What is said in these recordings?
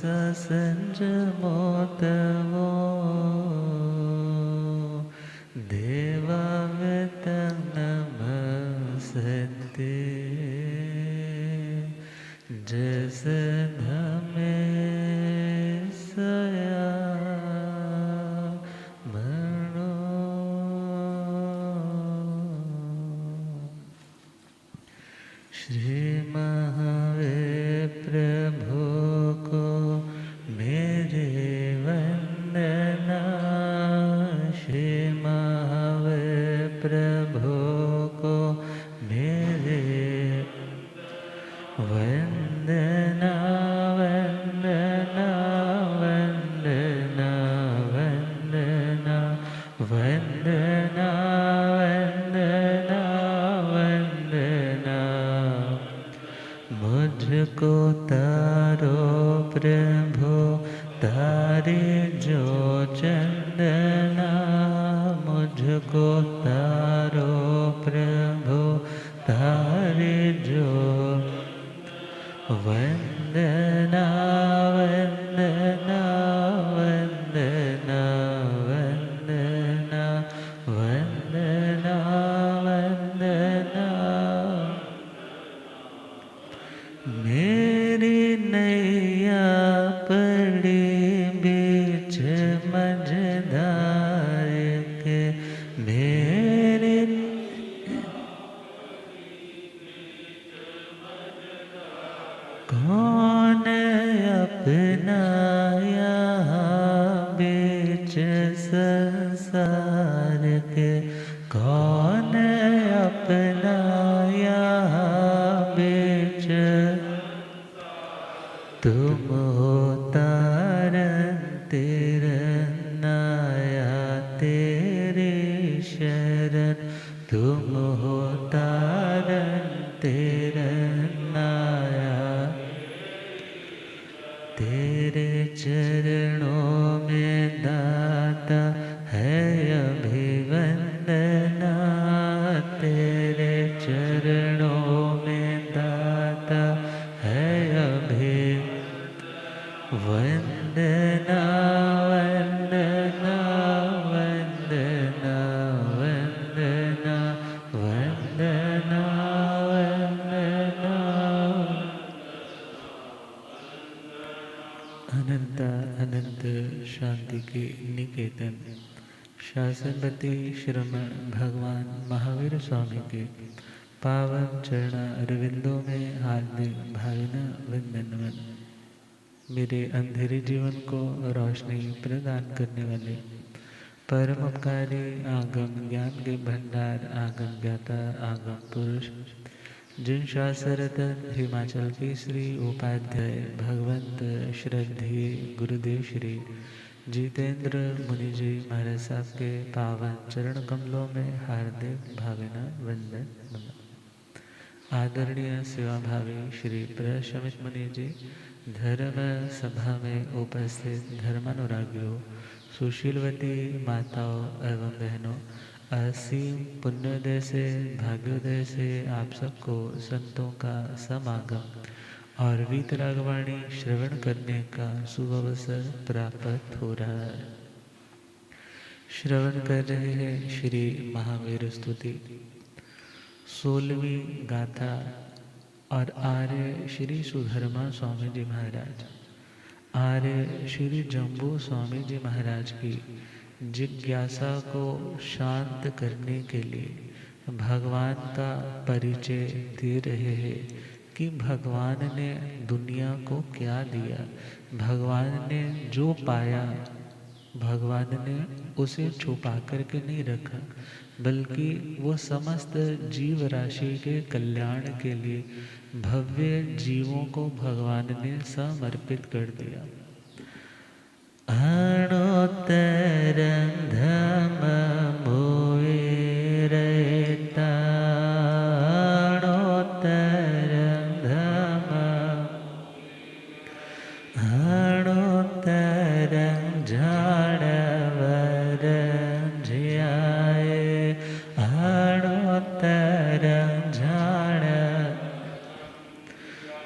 ससंज मोतवो देवावतं नमस्ते जस धमे सया मनो। श्री महावीर प्रभु को मेरे वंदना। श्री महावीर प्रभु को मेरे वंदना वंदना वंदना वंदना वंदना वंदना वंदना। मुझको तारो प्रभु तारे जो चंदना। मुझको तारो प्रभु तारे जो वंदना वंदना वंदना वंदना वंदना वंदना। मेरी नैया पड़ी बीच मझधार के। मेरी कौन अपना यहाँ बीच संसार के। कौन अपना यहाँ बीच। तुम हो तारन तिरन आया तेरी शरण। तुम हो तारन तिरन आया तेरे चरणों में दाता है अभिवंदना। तेरे चरणों में दाता है अभिवंदना वंदना वंदना वंदना वंदना वंदना। अनंत अनंत शांति के निकेतन शासनपति श्रमण भगवान महावीर स्वामी के पावन चरण अरविंदों में हार्दिक भावना वंदनवन। मेरे अंधेरे जीवन को रोशनी प्रदान करने वाले परम उपकारी आगम ज्ञान के भंडार आगम ज्ञाता आगम पुरुष जिन शास्त्ररत्न हिमाचल के श्री उपाध्याय भगवंत श्रद्धेय गुरुदेव श्री जितेंद्र मुनि जी महाराज साहब के पावन चरण कमलों में हार्दिक भावना वंदन। आदरणीय सेवा भावी श्री प्रशमित मुनि जी, धर्म सभा में उपस्थित धर्मानुरागियों, सुशीलवती माताओं एवं बहनों, असीम पुण्योदय से भाग्योदय से आप सबको संतों का समागम और वीतरागवाणी श्रवण करने का शुभ अवसर प्राप्त हो रहा है। श्रवण कर रहे हैं श्री महावीर स्तुति 16वीं गाथा और आर्य श्री सुधर्मा स्वामी जी महाराज, आर्य श्री जम्बू स्वामी जी महाराज की जिज्ञासा को शांत करने के लिए भगवान का परिचय दे रहे हैं कि भगवान ने दुनिया को क्या दिया। भगवान ने जो पाया भगवान ने उसे छुपा करके नहीं रखा, बल्कि वो समस्त जीव राशि के कल्याण के लिए भव्य जीवों को भगवान ने समर्पित कर दिया। अणोत्तरं धम्ममुवे रहता, अणोत्तरं अणोत्तरं जानवरं ध्याये, अणोत्तरं जान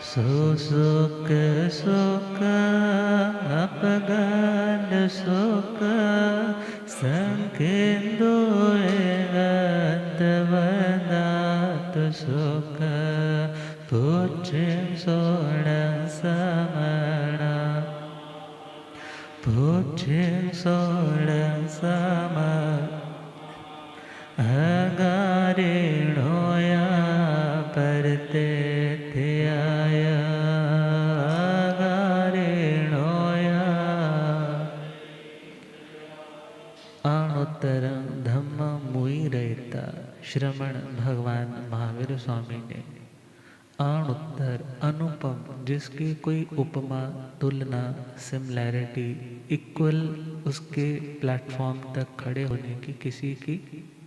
सुख सुख अपगन सुख संकेंदु एगंतवदात सुख पुच्छिम सोण समणा पुच्छिम सोण समण अगारिणोया परते ध्याया अगारिणोया अणुत्तरं धम्म मुई रहता। श्रमण भगवान महावीर स्वामी ने अणुत्तर अनुपम, जिसकी कोई उपमा तुलना सिमिलैरिटी इक्वल, उसके प्लेटफॉर्म तक खड़े होने की किसी की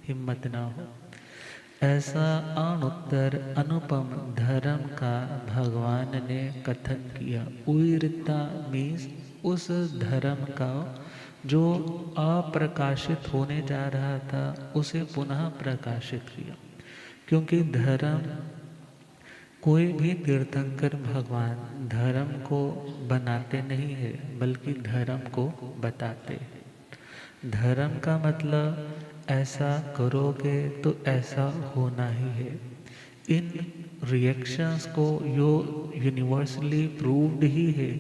हिम्मत ना हो, ऐसा अणुत्तर अनुपम धर्म का भगवान ने कथन किया। उइरता मीन्स उस धर्म का जो अप्रकाशित होने जा रहा था उसे पुनः प्रकाशित किया। क्योंकि धर्म, कोई भी तीर्थंकर भगवान धर्म को बनाते नहीं है बल्कि धर्म को बताते हैं। धर्म का मतलब ऐसा करोगे तो ऐसा होना ही है। इन रिएक्शंस को जो यूनिवर्सली प्रूव्ड ही है,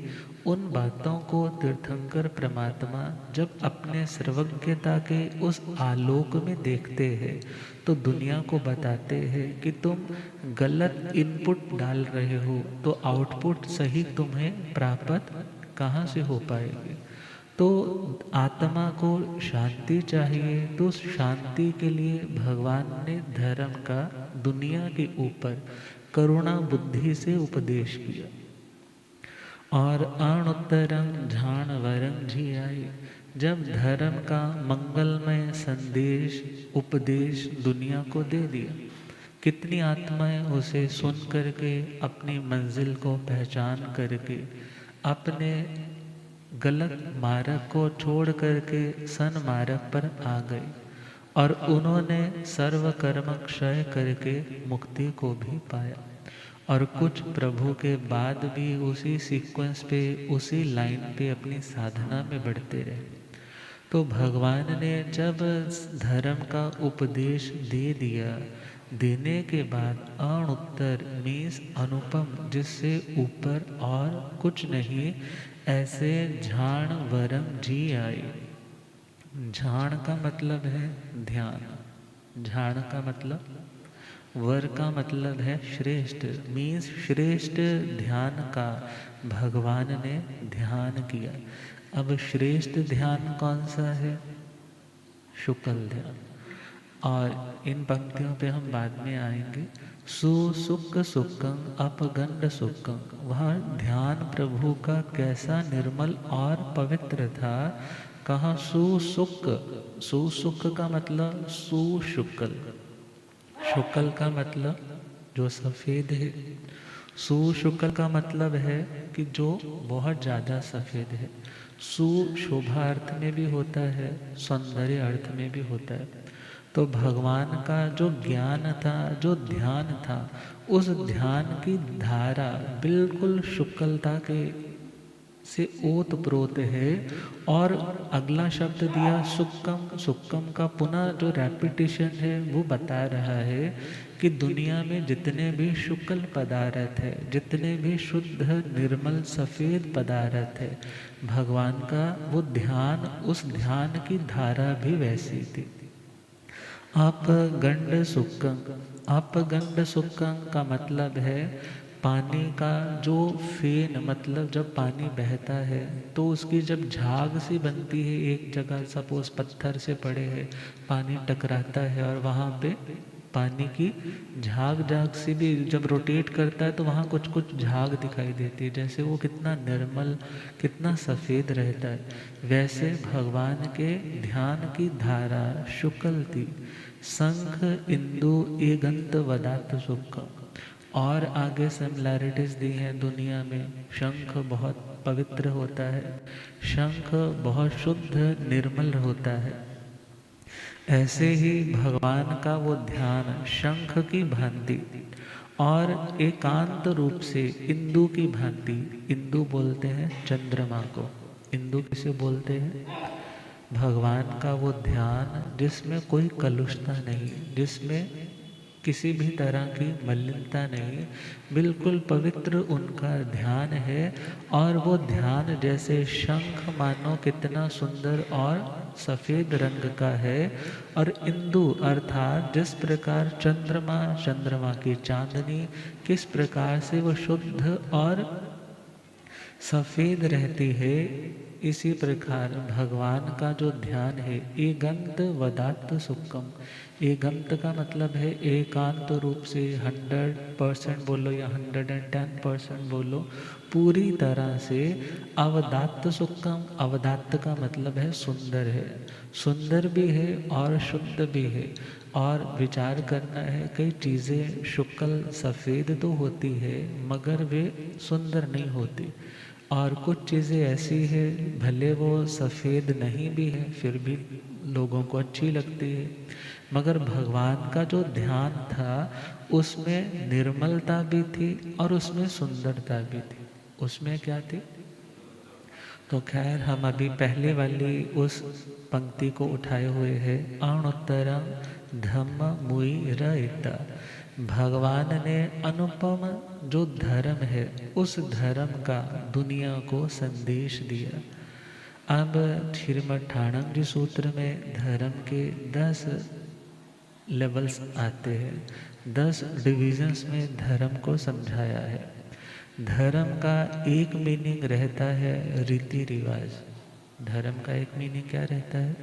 उन बातों को तीर्थंकर परमात्मा जब अपने सर्वज्ञता के उस आलोक में देखते हैं तो दुनिया को बताते हैं कि तुम गलत इनपुट डाल रहे हो तो आउटपुट सही तुम्हें प्राप्त कहाँ से हो पाएगी। तो आत्मा को शांति चाहिए, तो शांति के लिए भगवान ने धर्म का दुनिया के ऊपर करुणा बुद्धि से उपदेश किया। और अणुत्तरं झाणवरं झियाई, जब धर्म का मंगलमय संदेश उपदेश दुनिया को दे दिया, कितनी आत्माएं उसे सुन करके अपनी मंजिल को पहचान करके अपने गलत मार्ग को छोड़ करके सन्मार्ग पर आ गए और उन्होंने सर्व कर्म क्षय करके मुक्ति को भी पाया। और कुछ प्रभु के बाद भी उसी सीक्वेंस पे, उसी लाइन पे अपनी साधना में बढ़ते रहे। तो भगवान ने जब धर्म का उपदेश दे दिया, देने के बाद अणुत्तर मीन्स अनुपम, जिससे ऊपर और कुछ नहीं, ऐसे झाण वरम जी आए। झाण का मतलब है ध्यान, झाण का मतलब, वर का मतलब है श्रेष्ठ, मीन्स श्रेष्ठ ध्यान का भगवान ने ध्यान किया। अब श्रेष्ठ ध्यान कौन सा है? शुक्ल ध्यान। और इन पंक्तियों पे हम बाद में आएंगे। सुसुख सुखं अपगंड सुखं, वह ध्यान प्रभु का कैसा निर्मल और पवित्र था। कहाँ? सुसुख, सुसुख का मतलब सुशुक्ल, शुक्ल का मतलब जो सफ़ेद है, सुशुक्ल का मतलब है कि जो बहुत ज़्यादा सफ़ेद है। सु शोभार्थ में भी होता है, सौंदर्य अर्थ में भी होता है। तो भगवान का जो ज्ञान था, जो ध्यान था, उस ध्यान की धारा बिल्कुल शुक्लता के से ओत प्रोत है। और अगला शब्द दिया सुक्कम, सुक्कम का पुनः जो रेपिटेशन है वो बता रहा है कि दुनिया में जितने भी शुक्ल पदार्थ है, जितने भी शुद्ध निर्मल सफ़ेद पदार्थ है, भगवान का वो ध्यान, उस ध्यान की धारा भी वैसी थी। अपगंड सुक्कं, अपगंड सुक्कं का मतलब है पानी का जो फेन, मतलब जब पानी बहता है तो उसकी जब झाग सी बनती है, एक जगह सपोज पत्थर से पड़े है, पानी टकराता है और वहाँ पे पानी की झाग झाग से भी जब रोटेट करता है तो वहाँ कुछ कुछ झाग दिखाई देती है, जैसे वो कितना निर्मल, कितना सफ़ेद रहता है। वैसे भगवान के ध्यान की धारा शुक्ल थी। शंख इंदु एगंत वदात सुख, और आगे सिमिलैरिटीज दी हैं दुनिया में। शंख बहुत पवित्र होता है, शंख बहुत शुद्ध निर्मल होता है। ऐसे ही भगवान का वो ध्यान शंख की भांति, और एकांत रूप से इंदु की भांति, इंदु बोलते हैं चंद्रमा को, इंदु किसे बोलते हैं? भगवान का वो ध्यान जिसमें कोई कलुषता नहीं, जिसमें किसी भी तरह की मलिनता नहीं, बिल्कुल पवित्र उनका ध्यान है। और वो ध्यान जैसे शंख मानो कितना सुंदर और सफ़ेद रंग का है, और इंदु अर्थात जिस प्रकार चंद्रमा, चंद्रमा की चांदनी किस प्रकार से वो शुद्ध और सफ़ेद रहती है, इसी प्रकार भगवान का जो ध्यान है, एगंत वदात्त सुखम। एगंत का मतलब है एकांत रूप से 100% बोलो या 110% बोलो, पूरी तरह से अवदात्त सुखम। अवदात्त का मतलब है सुंदर है, सुंदर भी है और शुद्ध भी है। और विचार करना है, कई चीज़ें शुक्ल सफ़ेद तो होती है मगर वे सुंदर नहीं होती, और कुछ चीज़ें ऐसी है भले वो सफ़ेद नहीं भी है फिर भी लोगों को अच्छी लगती है। मगर भगवान का जो ध्यान था उसमें निर्मलता भी थी और उसमें सुंदरता भी थी। उसमें क्या थी? तो खैर हम अभी पहले वाली उस पंक्ति को उठाए हुए हैं, अणुत्तरम धम्म मुई रहिता। भगवान ने अनुपम जो धर्म है उस धर्म का दुनिया को संदेश दिया। अब श्रीमद् ठाणम जी सूत्र में धर्म के 10 लेवल्स आते हैं, 10 डिविजन्स में धर्म को समझाया है। धर्म का एक मीनिंग रहता है रीति रिवाज। धर्म का एक मीनिंग क्या रहता है?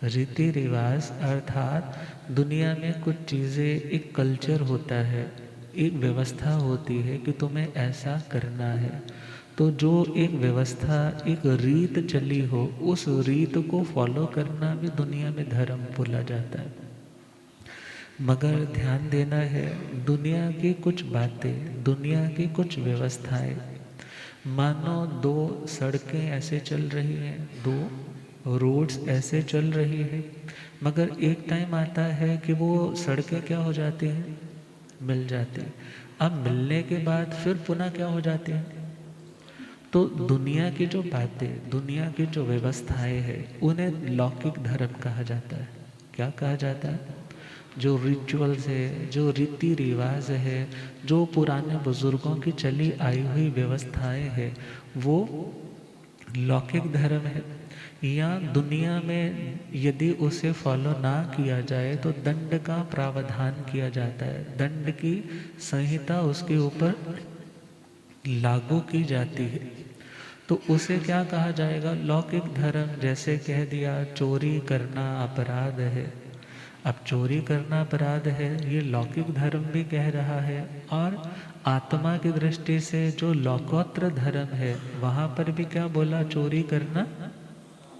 रीति रिवाज, अर्थात दुनिया में कुछ चीज़ें, एक कल्चर होता है, एक व्यवस्था होती है कि तुम्हें ऐसा करना है। तो जो एक व्यवस्था, एक रीत चली हो, उस रीत को फॉलो करना भी दुनिया में धर्म बोला जाता है। मगर ध्यान देना है, दुनिया की कुछ बातें, दुनिया की कुछ व्यवस्थाएं, मानो 2 सड़कें ऐसे चल रही हैं, 2 रोड्स ऐसे चल रही है, मगर एक टाइम आता है कि वो सड़कें क्या हो जाती हैं? मिल जाती हैं। अब मिलने के बाद फिर पुनः क्या हो जाती हैं? तो दुनिया की जो बातें, दुनिया की जो व्यवस्थाएं हैं, उन्हें लौकिक धर्म कहा जाता है। क्या कहा जाता है? जो रिचुअल्स है, जो रीति रिवाज है, जो पुराने बुजुर्गों की चली आई हुई व्यवस्थाएं हैं, वो लौकिक धर्म है। या दुनिया में यदि उसे फॉलो ना किया जाए तो दंड का प्रावधान किया जाता है, दंड की संहिता उसके ऊपर लागू की जाती है। तो उसे क्या कहा जाएगा? लौकिक धर्म। जैसे कह दिया चोरी करना अपराध है, अब चोरी करना अपराध है, ये लौकिक धर्म भी कह रहा है। और आत्मा की दृष्टि से जो लोकोत्तर धर्म है वहाँ पर भी क्या बोला? चोरी करना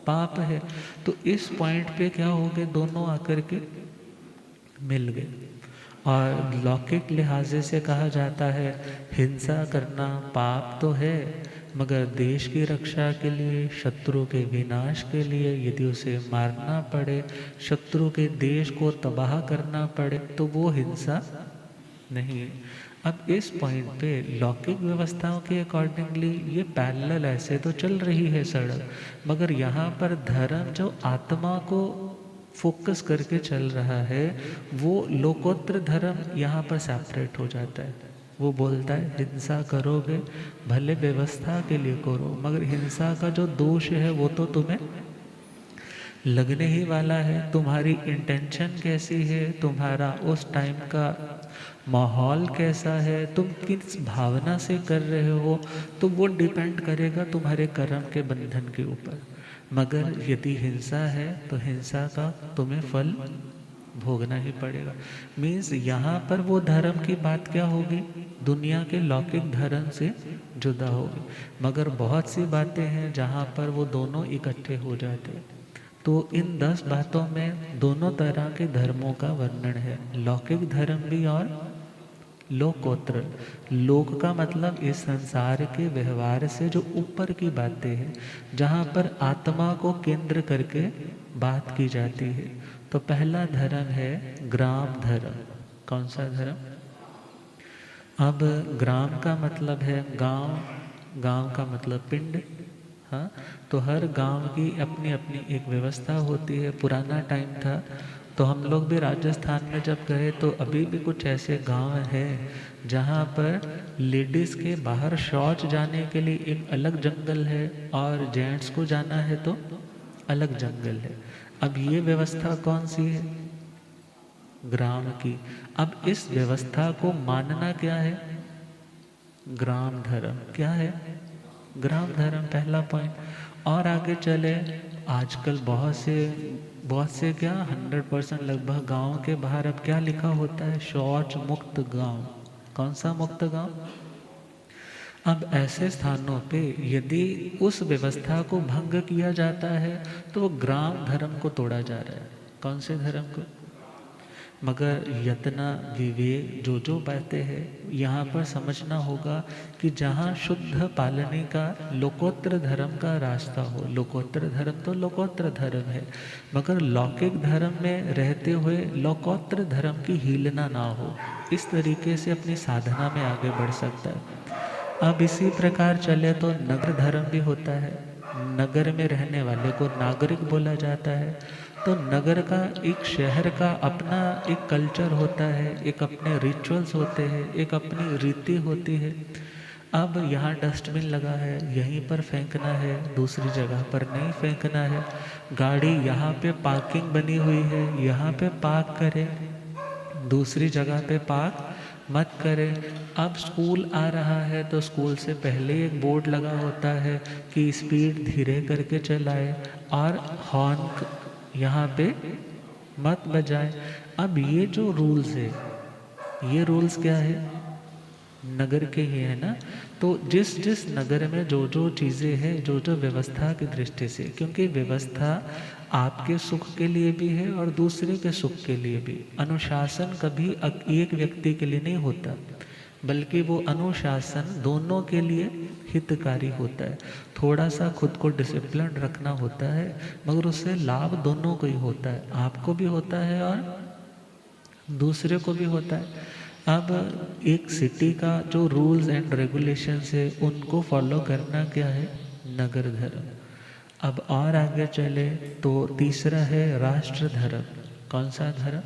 पाप है। तो इस पॉइंट पे क्या हो गए? दोनों आकर के मिल गए। और लौकिक लिहाजे से कहा जाता है हिंसा करना पाप तो है, मगर देश की रक्षा के लिए, शत्रु के विनाश के लिए यदि उसे मारना पड़े, शत्रु के देश को तबाह करना पड़े, तो वो हिंसा नहीं है। अब इस पॉइंट पे लौकिक व्यवस्थाओं के अकॉर्डिंगली ये पैरेलल ऐसे तो चल रही है सड़क, मगर यहाँ पर धर्म जो आत्मा को फोकस करके चल रहा है, वो लोकोत्तर धर्म यहाँ पर सेपरेट हो जाता है। वो बोलता है हिंसा करोगे भले व्यवस्था के लिए करो, मगर हिंसा का जो दोष है वो तो तुम्हें लगने ही वाला है। तुम्हारी इंटेंशन कैसी है, तुम्हारा उस टाइम का माहौल कैसा है, तुम किस भावना से कर रहे हो, तो वो डिपेंड करेगा तुम्हारे कर्म के बंधन के ऊपर। मगर यदि हिंसा है तो हिंसा का तुम्हें फल भोगना ही पड़ेगा। मीन्स यहाँ पर वो धर्म की बात क्या होगी? दुनिया के लौकिक धर्म से जुदा होगी। मगर बहुत सी बातें हैं जहाँ पर वो दोनों इकट्ठे हो जाते हैं। तो इन 10 बातों में दोनों तरह के धर्मों का वर्णन है, लौकिक धर्म भी और लोकोत्तर। लोक का मतलब इस संसार के व्यवहार से जो ऊपर की बातें हैं, जहाँ पर आत्मा को केंद्र करके बात की जाती है। तो पहला धर्म है ग्राम धर्म। कौन सा धर्म? अब ग्राम का मतलब है गांव, गांव का मतलब पिंड। हाँ, तो हर गांव की अपनी अपनी एक व्यवस्था होती है। पुराना टाइम था तो हम लोग भी राजस्थान में जब गए तो अभी भी कुछ ऐसे गांव हैं जहाँ पर लेडीज़ के बाहर शौच जाने के लिए एक अलग जंगल है और जेंट्स को जाना है तो अलग जंगल है। अब ये व्यवस्था कौन सी है? ग्राम की। अब इस व्यवस्था को मानना क्या है? ग्राम धर्म। क्या है? ग्राम धर्म, पहला पॉइंट। और आगे चले, आजकल बहुत से क्या 100% लगभग गांव के बाहर अब क्या लिखा होता है? शौच मुक्त गांव। कौन सा मुक्त गांव? अब ऐसे स्थानों पे यदि उस व्यवस्था को भंग किया जाता है तो वो ग्राम धर्म को तोड़ा जा रहा है। कौन से धर्म को? मगर यतना विवेक जो जो बातें हैं यहाँ पर समझना होगा कि जहाँ शुद्ध पालने का लोकोत्तर धर्म का रास्ता हो। लोकोत्तर धर्म तो लोकोत्तर धर्म है, मगर लौकिक धर्म में रहते हुए लोकोत्तर धर्म की हीलना ना हो, इस तरीके से अपनी साधना में आगे बढ़ सकता है। अब इसी प्रकार चले तो नगर धर्म भी होता है। नगर में रहने वाले को नागरिक बोला जाता है। तो नगर का, एक शहर का अपना एक कल्चर होता है, एक अपने रिचुअल्स होते हैं, एक अपनी रीति होती है। अब यहाँ डस्टबिन लगा है, यहीं पर फेंकना है, दूसरी जगह पर नहीं फेंकना है। गाड़ी यहाँ पे पार्किंग बनी हुई है, यहाँ पे पार्क करें, दूसरी जगह पे पार्क मत करें। अब स्कूल आ रहा है तो स्कूल से पहले एक बोर्ड लगा होता है कि स्पीड धीरे करके चलाए और हॉर्न यहाँ पे मत बजाए। अब ये जो रूल्स है, ये रूल्स क्या है? नगर के ही है ना। तो जिस जिस नगर में जो जो चीज़ें हैं, जो जो व्यवस्था की दृष्टि से, क्योंकि व्यवस्था आपके सुख के लिए भी है और दूसरे के सुख के लिए भी। अनुशासन कभी एक व्यक्ति के लिए नहीं होता, बल्कि वो अनुशासन दोनों के लिए हितकारी होता है। थोड़ा सा खुद को डिसिप्लिन रखना होता है, मगर उससे लाभ दोनों को ही होता है, आपको भी होता है और दूसरे को भी होता है। अब एक सिटी का जो रूल्स एंड रेगुलेशंस है उनको फॉलो करना क्या है? नगर धर्म। अब और आगे चले तो तीसरा है राष्ट्र धर्म। कौन सा धर्म?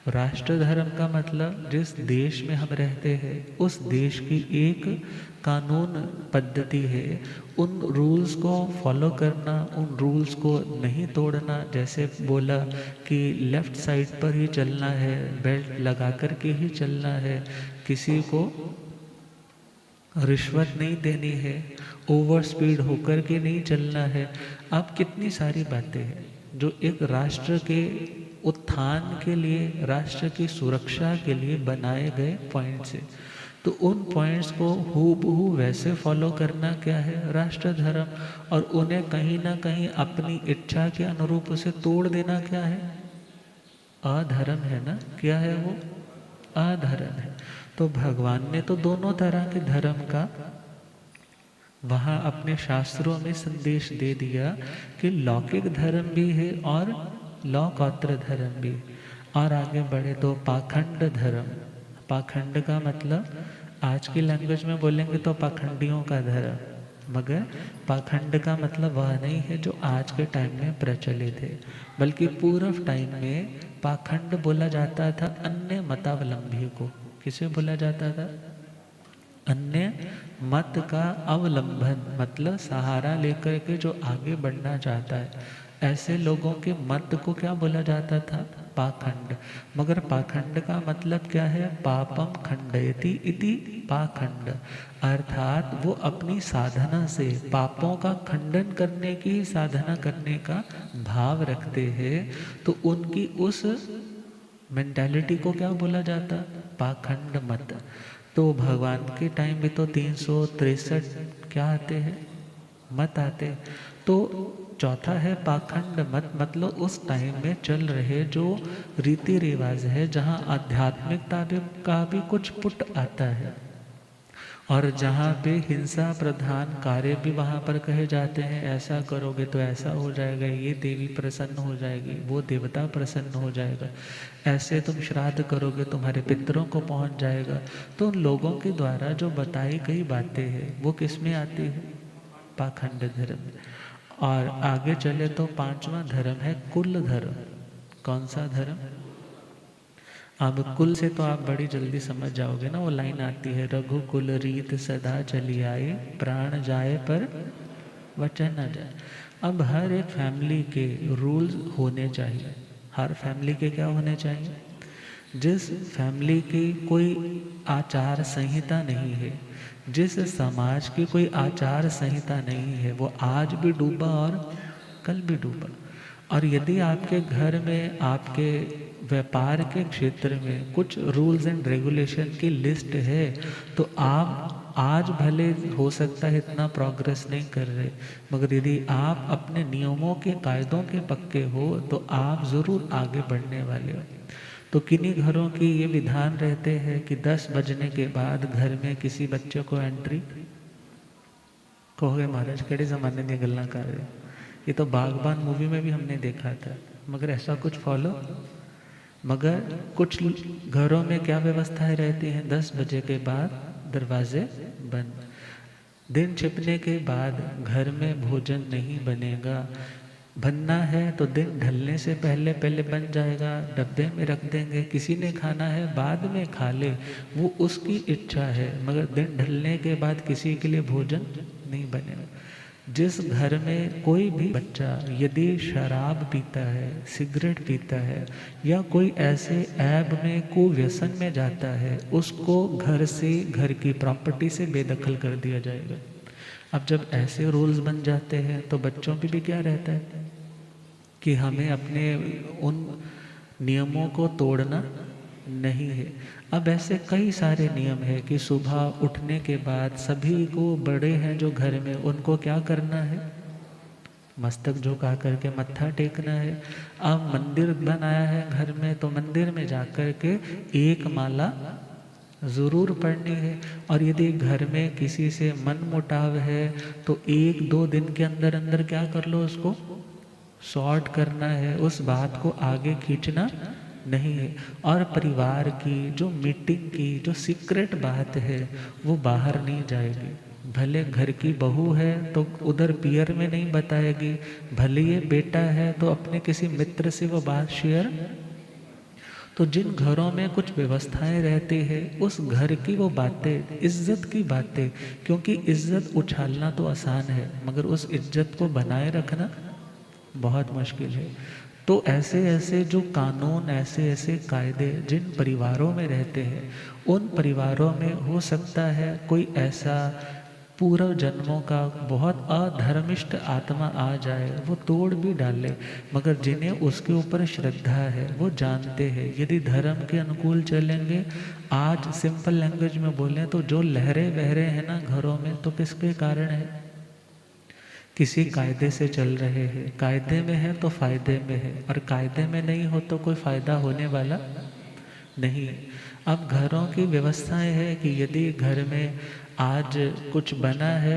राष्ट्र धर्म का मतलब जिस देश में हम रहते हैं उस देश की एक कानून पद्धति है, उन रूल्स को फॉलो करना, उन रूल्स को नहीं तोड़ना। जैसे बोला कि लेफ़्ट साइड पर ही चलना है, बेल्ट लगा कर के ही चलना है, किसी को रिश्वत नहीं देनी है, ओवर स्पीड होकर के नहीं चलना है। अब कितनी सारी बातें हैं जो एक राष्ट्र के उत्थान के लिए, राष्ट्र की सुरक्षा के लिए बनाए गए पॉइंट्स है। तो उन पॉइंट्स को हूबहू वैसे फॉलो करना क्या है? राष्ट्र धर्म। और उन्हें कहीं ना कहीं अपनी इच्छा के अनुरूप उसे तोड़ देना क्या है? अधर्म है ना। क्या है वो? अधर्म है। तो भगवान ने तो दोनों तरह के धर्म का वहाँ अपने शास्त्रों में संदेश दे दिया कि लौकिक धर्म भी है और लोकोत्तर धर्म भी। और आगे बढ़े तो पाखंड धर्म। पाखंड का मतलब आज की लैंग्वेज में बोलेंगे तो पाखंडियों का धर्म, मगर पाखंड का मतलब वह नहीं है जो आज के टाइम में प्रचलित है, बल्कि पूर्व टाइम में पाखंड बोला जाता था अन्य मतावलंबी को। किसे बोला जाता था? अन्य मत का अवलंबन, मतलब सहारा लेकर के जो आगे बढ़ना चाहता है, ऐसे लोगों के मत को क्या बोला जाता था? पाखंड। मगर पाखंड का मतलब क्या है? पापम खंडयति इति पाखंड। अर्थात वो अपनी साधना से पापों का खंडन करने की साधना करने का भाव रखते हैं, तो उनकी उस मेंटालिटी को क्या बोला जाता? पाखंड मत। तो भगवान के टाइम में तो 363 क्या आते हैं? मत आते। तो चौथा है पाखंड मत, मतलब उस टाइम में चल रहे जो रीति रिवाज है, जहाँ आध्यात्मिकता का भी कुछ पुट आता है। और जहाँ पे हिंसा प्रधान कार्य भी वहाँ पर कहे जाते हैं, ऐसा करोगे तो ऐसा हो जाएगा, ये देवी प्रसन्न हो जाएगी, वो देवता प्रसन्न हो जाएगा, ऐसे तुम श्राद्ध करोगे तुम्हारे पितरों को पहुँच जाएगा। तो उन लोगों के द्वारा जो बताई गई बातें हैं वो किस में आती है? पाखंड धर्म में। और आगे चले तो पांचवा धर्म है कुल धर्म। कौन सा धर्म? अब कुल से तो आप बड़ी जल्दी समझ जाओगे ना, वो लाइन आती है, रघुकुल रीत सदा चली आए, प्राण जाए पर वचन न जाए। अब हर एक फैमिली के रूल्स होने चाहिए। हर फैमिली के क्या होने चाहिए? जिस फैमिली की कोई आचार संहिता नहीं है, जिस समाज की कोई आचार संहिता नहीं है, वो आज भी डूबा और कल भी डूबा। और यदि आपके घर में, आपके व्यापार के क्षेत्र में कुछ रूल्स एंड रेगुलेशन की लिस्ट है, तो आप आज भले हो सकता है इतना प्रोग्रेस नहीं कर रहे, मगर यदि आप अपने नियमों के, कायदों के पक्के हो, तो आप ज़रूर आगे बढ़ने वाले हो। तो किन्हीं घरों की ये विधान रहते हैं कि 10 बजने के बाद घर में किसी बच्चे को एंट्री, कहोगे महाराज केड़े ज़माने दी गल्लां कर रहे हो, ये तो बागबान मूवी में भी हमने देखा था, मगर ऐसा कुछ फॉलो। मगर कुछ घरों में क्या व्यवस्थाएं रहती हैं? 10 बजे के बाद दरवाजे बंद, दिन छिपने के बाद घर में भोजन नहीं बनेगा। बनना है तो दिन ढलने से पहले पहले बन जाएगा, डब्बे में रख देंगे, किसी ने खाना है बाद में खा ले, वो उसकी इच्छा है, मगर दिन ढलने के बाद किसी के लिए भोजन नहीं बनेगा। जिस घर में कोई भी बच्चा यदि शराब पीता है, सिगरेट पीता है, या कोई ऐसे ऐब में कुव्यसन में जाता है, उसको घर से, घर की प्रॉपर्टी से बेदखल कर दिया जाएगा। अब जब ऐसे रूल्स बन जाते हैं तो बच्चों पे भी क्या रहता है कि हमें अपने उन नियमों को तोड़ना नहीं है। अब ऐसे कई सारे नियम है कि सुबह उठने के बाद सभी को, बड़े हैं जो घर में, उनको क्या करना है? मस्तक झुका करके मत्था टेकना है। अब मंदिर बनाया है घर में, तो मंदिर में जाकर के एक माला ज़रूर पढ़नी है। और यदि घर में किसी से मन मुटाव है तो 1-2 दिन के अंदर अंदर क्या कर लो, उसको सॉर्ट करना है, उस बात को आगे खींचना नहीं है। और परिवार की जो मीटिंग की जो सीक्रेट बात है वो बाहर नहीं जाएगी। भले घर की बहू है तो उधर पियर में नहीं बताएगी, भले ये बेटा है तो अपने किसी मित्र से वो बात शेयर। तो जिन घरों में कुछ व्यवस्थाएं रहती है, उस घर की वो बातें, इज्जत की बातें, क्योंकि इज्जत उछालना तो आसान है, मगर उस इज्जत को बनाए रखना बहुत मुश्किल है। तो ऐसे ऐसे जो कानून, ऐसे ऐसे कायदे जिन परिवारों में रहते हैं, उन परिवारों में हो सकता है कोई ऐसा पूर्व जन्मों का बहुत अधर्मिष्ठ आत्मा आ जाए, वो तोड़ भी डाले, मगर जिन्हें उसके ऊपर श्रद्धा है वो जानते हैं यदि धर्म के अनुकूल चलेंगे। आज सिंपल लैंग्वेज में बोलें तो जो लहरें बह रहे हैं ना घरों में, तो किसके कारण है? किसी कायदे से चल रहे हैं। कायदे में है तो फायदे में है, और कायदे में नहीं हो तो कोई फायदा होने वाला नहीं। अब घरों की व्यवस्थाएं है कि यदि घर में आज कुछ बना है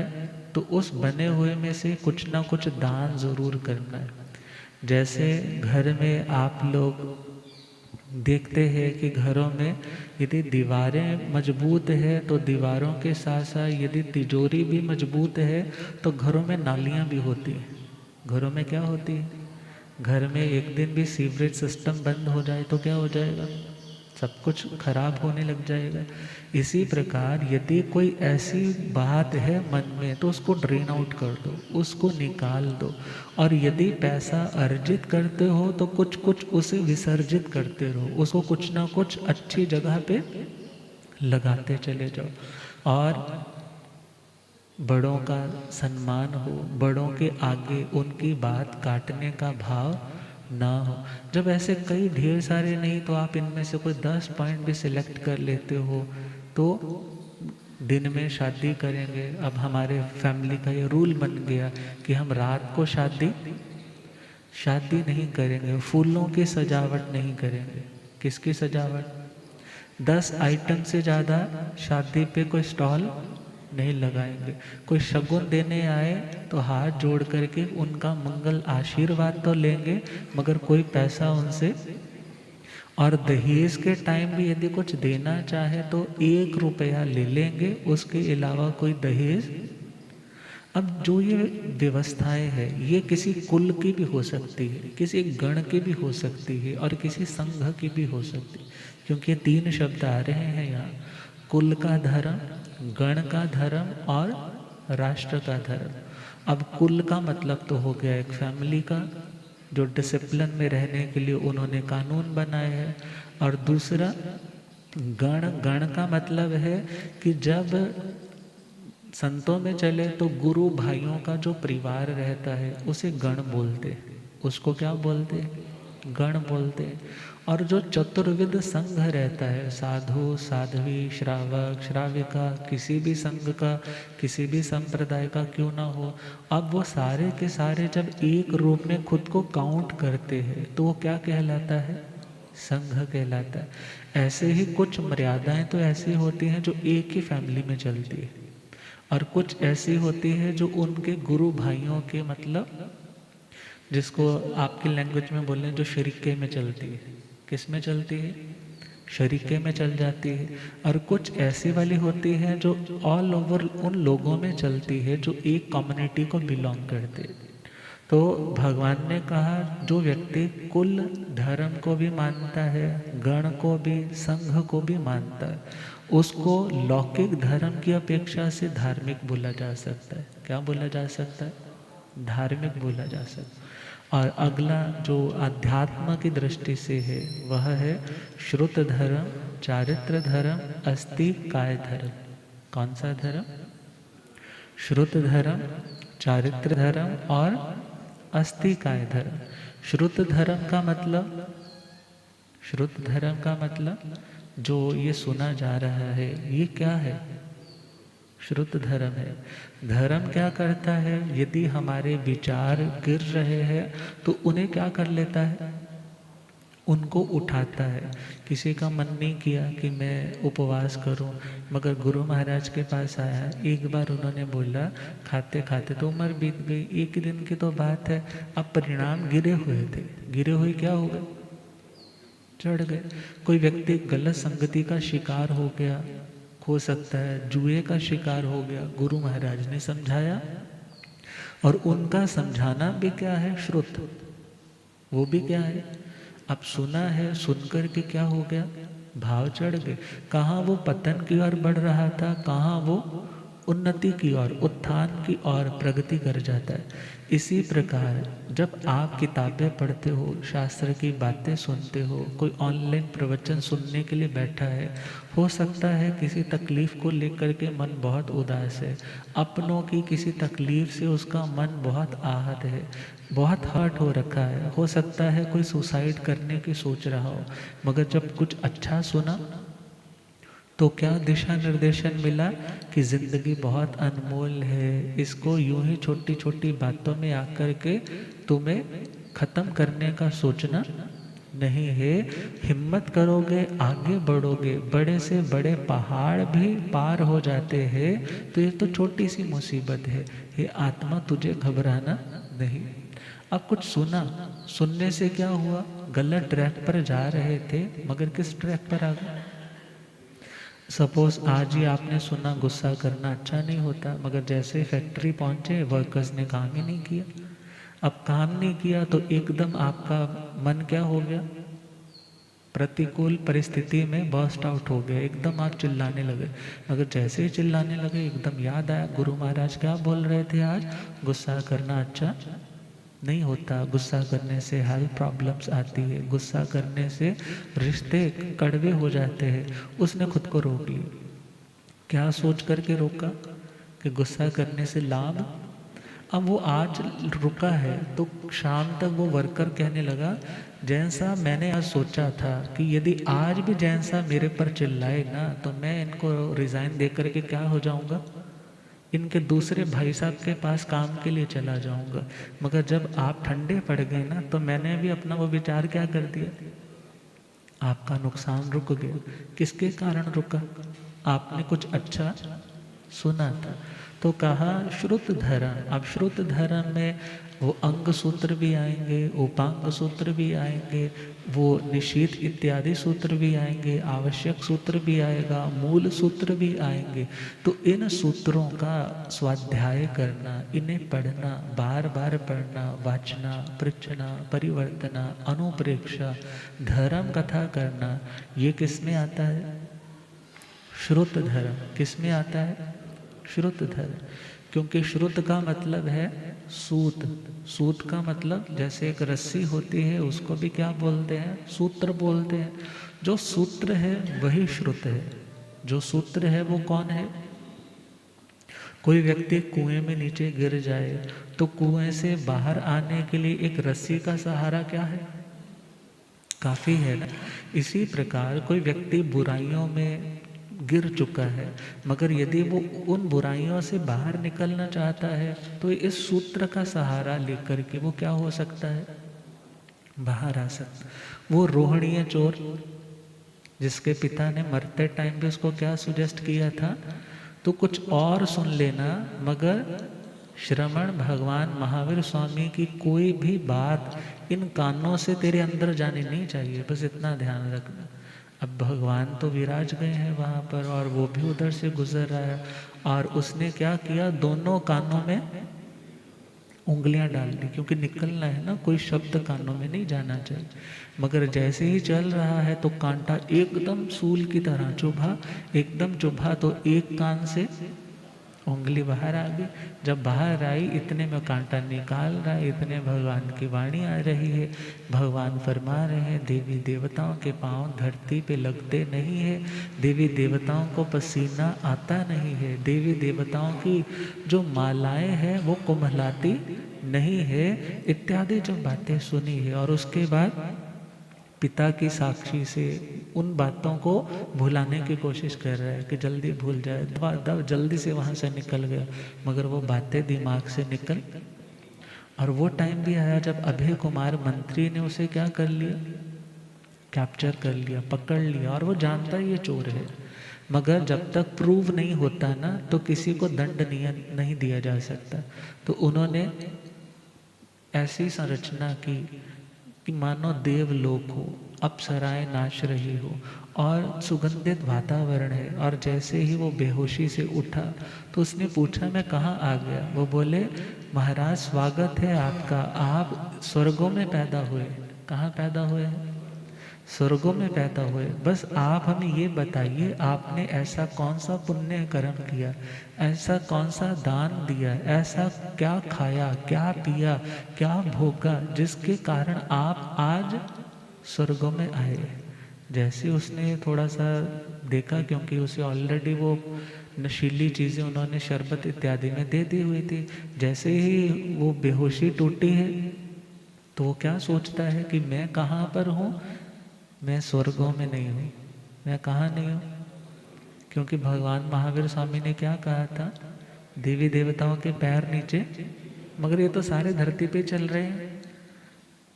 तो उस बने हुए में से कुछ ना कुछ दान जरूर करना है। जैसे घर में आप लोग देखते हैं कि घरों में यदि दीवारें मजबूत है तो दीवारों के साथ साथ यदि तिजोरी भी मजबूत है तो घरों में नालियाँ भी होती हैं। घरों में क्या होती है? घर में एक दिन भी सीवरेज सिस्टम बंद हो जाए तो क्या हो जाएगा? सब कुछ खराब होने लग जाएगा। इसी प्रकार यदि कोई ऐसी बात है मन में तो उसको ड्रेन आउट कर दो, उसको निकाल दो। और यदि पैसा अर्जित करते हो तो कुछ कुछ उसे विसर्जित करते रहो, उसको कुछ ना कुछ अच्छी जगह पे लगाते चले जाओ। और बड़ों का सम्मान हो, बड़ों के आगे उनकी बात काटने का भाव ना हो। जब ऐसे कई ढेर सारे नहीं तो आप इनमें से कोई 10 पॉइंट भी सिलेक्ट कर लेते हो तो दिन में शादी करेंगे। अब हमारे फैमिली का ये रूल बन गया कि हम रात को शादी नहीं करेंगे, फूलों की सजावट नहीं करेंगे। किसकी सजावट? 10 आइटम से ज़्यादा शादी पे कोई स्टॉल नहीं लगाएंगे। कोई शगुन देने आए तो हाथ जोड़ करके उनका मंगल आशीर्वाद तो लेंगे, मगर कोई पैसा उनसे। और दहेज के टाइम भी यदि कुछ देना चाहे तो 1 रुपया ले लेंगे, उसके अलावा कोई दहेज। अब जो ये व्यवस्थाएं हैं, ये किसी कुल की भी हो सकती है, किसी गण की भी हो सकती है, और किसी संघ की भी हो सकती है, क्योंकि ये 3 शब्द आ रहे हैं यहाँ। कुल का धर्म, गण का धर्म और राष्ट्र का धर्म। अब कुल का मतलब तो हो गया एक फैमिली का, जो डिसिप्लिन में रहने के लिए उन्होंने कानून बनाए हैं। और दूसरा गण, गण का मतलब है कि जब संतों में चले तो गुरु भाइयों का जो परिवार रहता है उसे गण बोलते हैं। उसको क्या बोलते हैं? गण बोलते हैं। और जो चतुर्विध संघ रहता है, साधु, साध्वी, श्रावक, श्राविका, किसी भी संघ का, किसी भी संप्रदाय का क्यों ना हो, अब वो सारे के सारे जब एक रूप में खुद को काउंट करते हैं तो वो क्या कहलाता है? संघ कहलाता है। ऐसे ही कुछ मर्यादाएं तो ऐसी होती हैं जो एक ही फैमिली में चलती है, और कुछ ऐसी होती है जो उनके गुरु भाइयों के, मतलब जिसको आपकी लैंग्वेज में बोलें, जो शरीके में चलती है। किस में चलती है? शरीके में चल जाती है। और कुछ ऐसी वाली होती है जो ऑल ओवर उन लोगों में चलती है जो एक कम्युनिटी को बिलोंग करते हैं। तो भगवान ने कहा, जो व्यक्ति कुल धर्म को भी मानता है, गण को भी, संघ को भी मानता है, उसको लौकिक धर्म की अपेक्षा से धार्मिक बोला जा सकता है। क्या बोला जा सकता है? धार्मिक बोला जा सकता है। और अगला जो अध्यात्म की दृष्टि से है वह है श्रुत धर्म, चारित्र धर्म, अस्ति काय धर्म। कौन सा धर्म? श्रुत धर्म, चारित्र धर्म और अस्ति काय धर्म। श्रुत धर्म का मतलब, श्रुत धर्म का मतलब जो ये सुना जा रहा है, ये क्या है? श्रुत धर्म है। धर्म क्या करता है? यदि हमारे विचार गिर रहे हैं तो उन्हें क्या कर लेता है? उनको उठाता है। किसी का मन नहीं किया कि मैं उपवास करूं, मगर गुरु महाराज के पास आया, एक बार उन्होंने बोला, खाते खाते तो उम्र बीत गई, एक दिन की तो बात है, अब परिणाम गिरे हुए थे। गिरे हुए क्या हो गए? चढ़ गए। कोई व्यक्ति गलत संगति का शिकार हो गया, हो सकता है जुए का शिकार हो गया, गुरु महाराज ने समझाया, और उनका समझाना भी क्या है? श्रुत। वो भी क्या है? अब सुना है, सुनकर के क्या हो गया? भाव चढ़ गए। कहाँ वो पतन की ओर बढ़ रहा था, कहाँ वो उन्नति की ओर, उत्थान की ओर प्रगति कर जाता है। इसी प्रकार जब आप किताबें पढ़ते हो, शास्त्र की बातें सुनते हो, कोई ऑनलाइन प्रवचन सुनने के लिए बैठा है, हो सकता है किसी तकलीफ को लेकर के मन बहुत उदास है, अपनों की किसी तकलीफ से उसका मन बहुत आहत है, बहुत हर्ट हो रखा है, हो सकता है कोई सुसाइड करने की सोच रहा हो, मगर जब कुछ अच्छा सुना तो क्या दिशा निर्देशन मिला कि जिंदगी बहुत अनमोल है, इसको यूं ही छोटी छोटी बातों में आकर के तुम्हें खत्म करने का सोचना नहीं है। हिम्मत करोगे, आगे बढ़ोगे, बड़े से बड़े पहाड़ भी पार हो जाते हैं, तो ये तो छोटी सी मुसीबत है, ये आत्मा तुझे घबराना नहीं। अब कुछ सुना, सुनने से क्या हुआ? गलत ट्रैक पर जा रहे थे, मगर किस ट्रैक पर आ गए? सपोज आज ही आपने सुना गुस्सा करना अच्छा नहीं होता, मगर जैसे फैक्ट्री पहुंचे वर्कर्स ने काम ही नहीं किया। अब काम नहीं किया तो एकदम आपका मन क्या हो गया? प्रतिकूल परिस्थिति में बर्स्ट आउट हो गया, एकदम आप चिल्लाने लगे। मगर जैसे ही चिल्लाने लगे एकदम याद आया गुरु महाराज क्या बोल रहे थे आज, गुस्सा करना अच्छा नहीं होता, गुस्सा करने से हेल्थ प्रॉब्लम्स आती है, गुस्सा करने से रिश्ते कड़वे हो जाते हैं। उसने खुद को रोक लिया। क्या सोच करके रोका? कि गुस्सा करने से लाभ। अब वो आज रुका है तो शाम तक वो वर्कर कहने लगा, जैसा मैंने आज सोचा था कि यदि आज भी जैसा मेरे पर चिल्लाए ना तो मैं इनको रिज़ाइन दे करके क्या हो जाऊंगा, इनके दूसरे भाई साहब के पास काम के लिए चला जाऊंगा। मगर जब आप ठंडे पड़ गए ना तो मैंने भी अपना वो विचार क्या कर दिया, आपका नुकसान रुक गया। किसके कारण रुका? आपने कुछ अच्छा सुना था। तो कहा श्रुत धर्म। अब श्रुत धर्म में वो अंग सूत्र भी आएंगे, उपांग सूत्र भी आएंगे, वो निषिद्ध इत्यादि सूत्र भी आएंगे, आवश्यक सूत्र भी आएगा, मूल सूत्र भी आएंगे। तो इन सूत्रों का स्वाध्याय करना, इन्हें पढ़ना, बार बार पढ़ना, वाचना, पृच्छना, परिवर्तना, अनुप्रेक्षा, धर्म कथा करना, ये किस में आता है? श्रुत धर्म। किस में आता है? श्रुत धर्म। क्योंकि श्रुत का मतलब है सूत। सूत का मतलब जैसे एक रस्सी होती है, उसको भी क्या बोलते हैं? सूत्र बोलते हैं। जो सूत्र है वही श्रुत है। जो सूत्र है वो कौन है? कोई व्यक्ति कुएं में नीचे गिर जाए तो कुएं से बाहर आने के लिए एक रस्सी का सहारा क्या है? काफी है ना। इसी प्रकार कोई व्यक्ति बुराइयों में गिर चुका है, मगर यदि वो उन बुराइयों से बाहर निकलना चाहता है तो इस सूत्र का सहारा लेकर के वो क्या हो सकता है? बाहर आ सकता। वो रोहणीय चोर जिसके पिता ने मरते टाइम पे उसको क्या सुजेस्ट किया था? तो कुछ और सुन लेना, मगर श्रवण भगवान महावीर स्वामी की कोई भी बात इन कानों से तेरे अंदर जानी नहीं चाहिए, बस इतना ध्यान रखना। अब भगवान तो विराज गए हैं वहाँ पर और वो भी उधर से गुजर रहा है, और उसने क्या किया? दोनों कानों में उंगलियां डाल दी, क्योंकि निकलना है ना, कोई शब्द कानों में नहीं जाना चाहिए। मगर जैसे ही चल रहा है तो कांटा एकदम सूल की तरह चुभा, एकदम चुभा तो एक कान से उंगली बाहर आ गई। जब बाहर आई इतने में कांटा निकाल रहा है, इतने भगवान की वाणी आ रही है। भगवान फरमा रहे हैं देवी देवताओं के पांव धरती पे लगते नहीं है, देवी देवताओं को पसीना आता नहीं है, देवी देवताओं की जो मालाएं हैं वो कुम्हलाती नहीं है, इत्यादि जो बातें सुनी है। और उसके बाद पिता की साक्षी से उन बातों को भुलाने की कोशिश कर रहा है कि जल्दी भूल जाए, जल्दी से वहाँ से निकल गया, मगर वो बातें दिमाग से निकल। और वो टाइम भी आया जब अभय कुमार मंत्री ने उसे क्या कर लिया? कैप्चर कर लिया, पकड़ लिया, और वो जानता है ये चोर है, मगर जब तक प्रूव नहीं होता ना तो किसी को दंड नहीं दिया जा सकता। तो उन्होंने ऐसी संरचना की कि मानो देवलोक हो, अप्सराएं नाच रही हो और सुगंधित वातावरण है। और जैसे ही वो बेहोशी से उठा तो उसने पूछा मैं कहाँ आ गया? वो बोले महाराज स्वागत है आपका, आप स्वर्गों में पैदा हुए। कहाँ पैदा हुए हैं? स्वर्गों में पैदा हुए। बस आप हमें ये बताइए आपने ऐसा कौन सा पुण्य कर्म किया, ऐसा कौन सा दान दिया, ऐसा क्या खाया, क्या पिया, क्या भोगा जिसके कारण आप आज स्वर्गों में आए। जैसे उसने थोड़ा सा देखा, क्योंकि उसे ऑलरेडी वो नशीली चीज़ें उन्होंने शरबत इत्यादि में दे दी हुई थी। जैसे ही वो बेहोशी टूटी है तो वो क्या सोचता है कि मैं कहाँ पर हूँ? मैं स्वर्गों में नहीं हूँ। मैं कहाँ नहीं हूँ? क्योंकि भगवान महावीर स्वामी ने क्या कहा था? देवी देवताओं के पैर नीचे। मगर ये तो सारे धरती पे चल रहे हैं।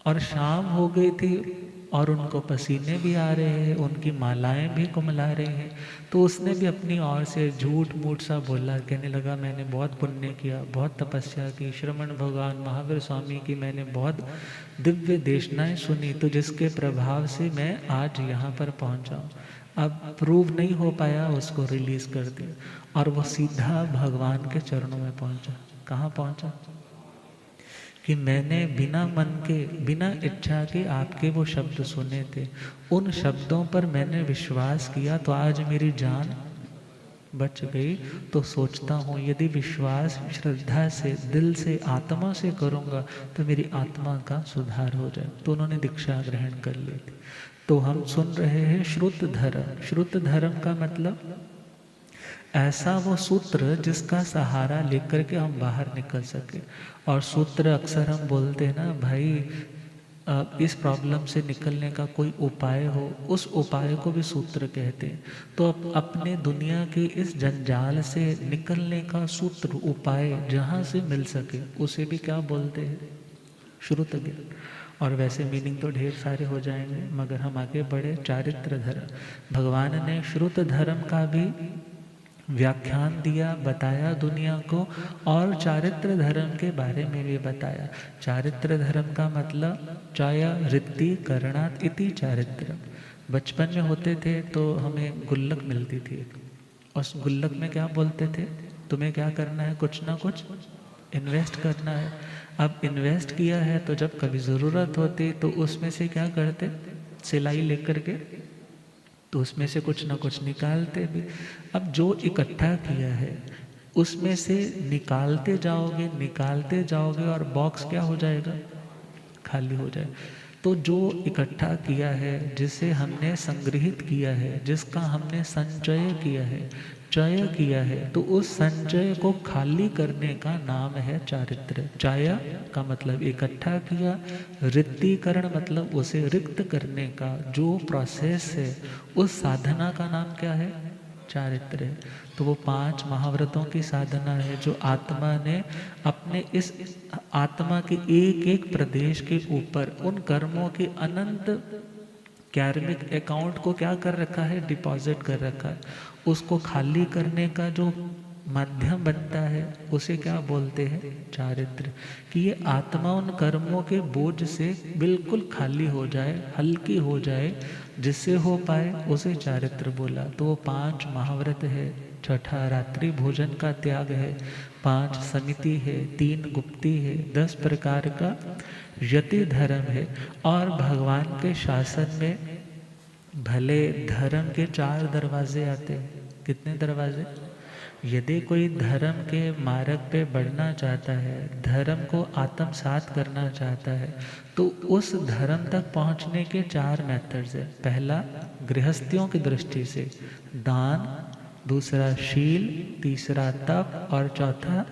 और शाम हो गई थी और उनको पसीने भी आ रहे हैं, उनकी मालाएं भी कुमला रही हैं। तो उसने भी अपनी ओर से झूठ मूठ सा बोला, कहने लगा मैंने बहुत पुण्य किया, बहुत तपस्या की, श्रवण भगवान महावीर स्वामी की मैंने बहुत दिव्य देशनाएं सुनी, तो जिसके प्रभाव से मैं आज यहाँ पर पहुँचा हूँ। अब प्रूव नहीं हो पाया, उसको रिलीज कर दिया और वो सीधा भगवान के चरणों में पहुँचा। कहाँ पहुँचा? कि मैंने बिना मन के, बिना इच्छा के आपके वो शब्द सुने थे, उन शब्दों पर मैंने विश्वास किया तो आज मेरी जान बच गई। तो सोचता हूँ यदि विश्वास श्रद्धा से, दिल से, आत्मा से करूँगा तो मेरी आत्मा का सुधार हो जाए। तो उन्होंने दीक्षा ग्रहण कर ली थी। तो हम सुन रहे हैं श्रुत धर्म। श्रुत धर्म का मतलब ऐसा वो सूत्र जिसका सहारा लेकर के हम बाहर निकल सके। और सूत्र अक्सर हम बोलते हैं ना भाई, इस प्रॉब्लम से निकलने का कोई उपाय हो, उस उपाय को भी सूत्र कहते हैं। तो अपने दुनिया के इस जंजाल से निकलने का सूत्र, उपाय जहाँ से मिल सके उसे भी क्या बोलते हैं? श्रुत ज्ञान। और वैसे मीनिंग तो ढेर सारे हो जाएंगे, मगर हम आगे बढ़े। चारित्र धर्म, भगवान ने श्रुत धर्म का भी व्याख्यान दिया, बताया दुनिया को, और चारित्र धर्म के बारे में भी बताया। चारित्र धर्म का मतलब चाय रिद्धि करणात इति चारित्र। बचपन में होते थे तो हमें गुल्लक मिलती थी, उस गुल्लक में क्या बोलते थे, तुम्हें क्या करना है, कुछ ना कुछ इन्वेस्ट करना है। अब इन्वेस्ट किया है तो जब कभी ज़रूरत होती तो उसमें से क्या करते, सिलाई लेकर के तो उसमें से कुछ ना कुछ निकालते भी। अब जो इकट्ठा किया है उसमें से निकालते जाओगे और बॉक्स क्या हो जाएगा, खाली हो जाए। तो जो इकट्ठा किया है, जिसे हमने संग्रहित किया है, जिसका हमने संचय किया है, चय किया है, तो उस संचय को खाली करने का नाम है चारित्र। चय का मतलब इकट्ठा किया, रिक्तीकरण मतलब उसे रिक्त करने का जो प्रोसेस है, उस साधना का नाम क्या है, चारित्र है। तो वो 5 महाव्रतों की साधना है जो आत्मा ने अपने इस आत्मा के एक एक प्रदेश के ऊपर उन कर्मों के अनंत कार्मिक अकाउंट को क्या कर रखा है, डिपॉजिट कर रखा है। उसको खाली करने का जो माध्यम बनता है उसे क्या बोलते हैं, चारित्र। कि ये आत्मा उन कर्मों के बोझ से बिल्कुल खाली हो जाए, हल्की हो जाए, जिससे हो पाए उसे चारित्र बोला। तो वो 5 महाव्रत है, छठा रात्रि भोजन का त्याग है, 5 समिति है, 3 गुप्ती है, 10 प्रकार का यति धर्म है। और भगवान के शासन में भले धर्म के 4 दरवाजे आते हैं। कितने दरवाजे, यदि कोई धर्म के मार्ग पे बढ़ना चाहता है, धर्म को आत्मसात करना चाहता है, तो उस धर्म तक पहुंचने के 4 मेथड्स है। पहला गृहस्थियों की दृष्टि से दान, दूसरा शील, तीसरा तप और चौथा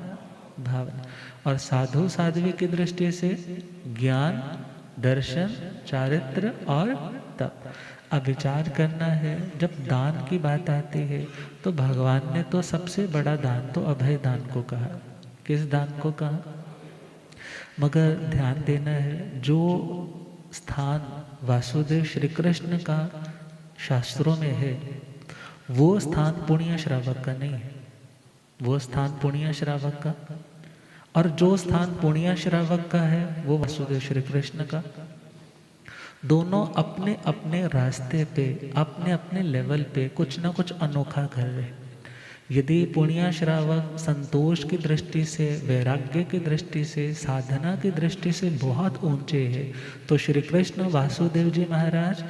भावना। और साधु साध्वी की दृष्टि से ज्ञान, दर्शन, चारित्र और तप। अब विचार करना है, जब दान की बात आती है तो भगवान ने तो सबसे बड़ा दान तो अभय दान को कहा। किस दान को कहा, मगर ध्यान देना है, जो स्थान वासुदेव श्री कृष्ण का शास्त्रों में है, वो स्थान पुण्य श्रावक का नहीं है। वो स्थान पुण्य श्रावक का, और जो स्थान पुण्य श्रावक का है वो वासुदेव श्री कृष्ण का। दोनों अपने अपने रास्ते पे, अपने अपने लेवल पे कुछ ना कुछ अनोखा कर रहे हैं। यदि पुण्य श्रावक संतोष की दृष्टि से, वैराग्य की दृष्टि से, साधना की दृष्टि से बहुत ऊंचे हैं, तो श्री कृष्ण वासुदेव जी महाराज